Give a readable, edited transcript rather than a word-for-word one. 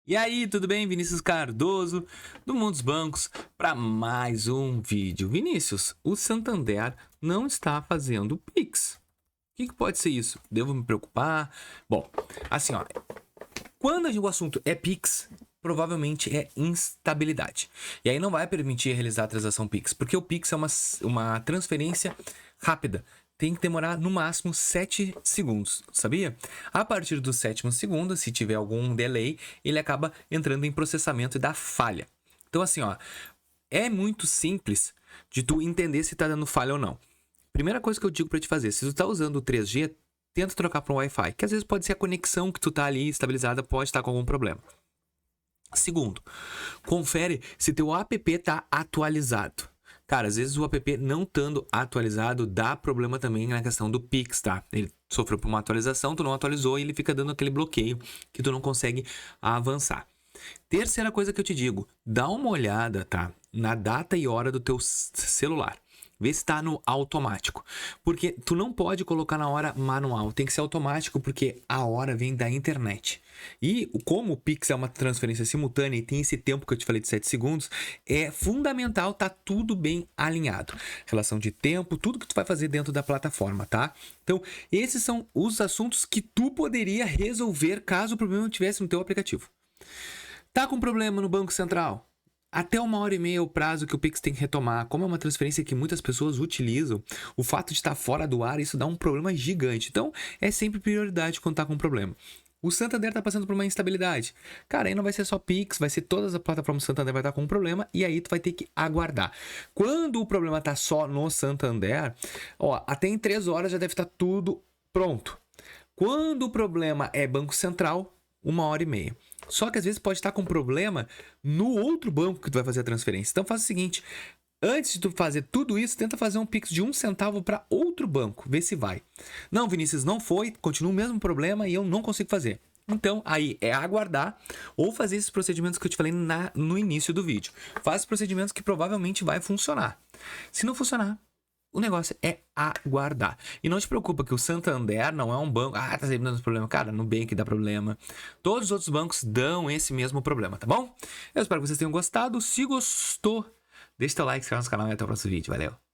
E aí, tudo bem? Vinícius Cardoso, do Mundo dos Bancos, para mais um vídeo. Vinícius, o Santander não está fazendo Pix. O que pode ser isso? Devo me preocupar? Bom, assim, ó, quando o assunto é Pix, provavelmente é instabilidade. E aí não vai permitir realizar a transação Pix, porque o Pix é uma transferência rápida. Tem que demorar no máximo 7 segundos, sabia? A partir do 7º segundo, se tiver algum delay, ele acaba entrando em processamento e dá falha. Então assim, ó, é muito simples de tu entender se tá dando falha ou não. Primeira coisa que eu digo para te fazer, se tu tá usando o 3G, tenta trocar para um Wi-Fi, que às vezes pode ser a conexão que tu tá ali estabilizada, pode estar com algum problema. Segundo, confere se teu app tá atualizado. Cara, às vezes o app não estando atualizado dá problema também na questão do Pix, tá? Ele sofreu por uma atualização, tu não atualizou e ele fica dando aquele bloqueio que tu não consegue avançar. Terceira coisa que eu te digo, dá uma olhada, tá? Na data e hora do teu celular. Vê se está no automático. Porque tu não pode colocar na hora manual. Tem que ser automático porque a hora vem da internet. E como o Pix é uma transferência simultânea e tem esse tempo que eu te falei de 7 segundos, é fundamental tá tudo bem alinhado. Relação de tempo, tudo que tu vai fazer dentro da plataforma, tá? Então, esses são os assuntos que tu poderia resolver caso o problema tivesse no teu aplicativo. Tá com problema no Banco Central? Até 1h30 é o prazo que o Pix tem que retomar. Como é uma transferência que muitas pessoas utilizam, o fato de estar fora do ar, isso dá um problema gigante. Então, é sempre prioridade quando tá com problema. O Santander tá passando por uma instabilidade. Cara, aí não vai ser só Pix, vai ser todas as plataformas do Santander vai estar com um problema e aí tu vai ter que aguardar. Quando o problema tá só no Santander, ó, até em 3 horas já deve estar tudo pronto. Quando o problema é Banco Central, 1h30. Só que às vezes pode estar com problema no outro banco que tu vai fazer a transferência. Então faz o seguinte, antes de tu fazer tudo isso, tenta fazer um Pix de 1 centavo para outro banco, vê se vai. Não, Vinícius, não foi, continua o mesmo problema e eu não consigo fazer. Então, aí é aguardar ou fazer esses procedimentos que eu te falei no início do vídeo. Faz os procedimentos que provavelmente vai funcionar. Se não funcionar, o negócio é aguardar. E não te preocupa que o Santander não é um banco. Ah, tá sempre dando problema. Cara, Nubank dá problema. Todos os outros bancos dão esse mesmo problema, tá bom? Eu espero que vocês tenham gostado. Se gostou, deixa teu like, se inscreve no canal e até o próximo vídeo. Valeu!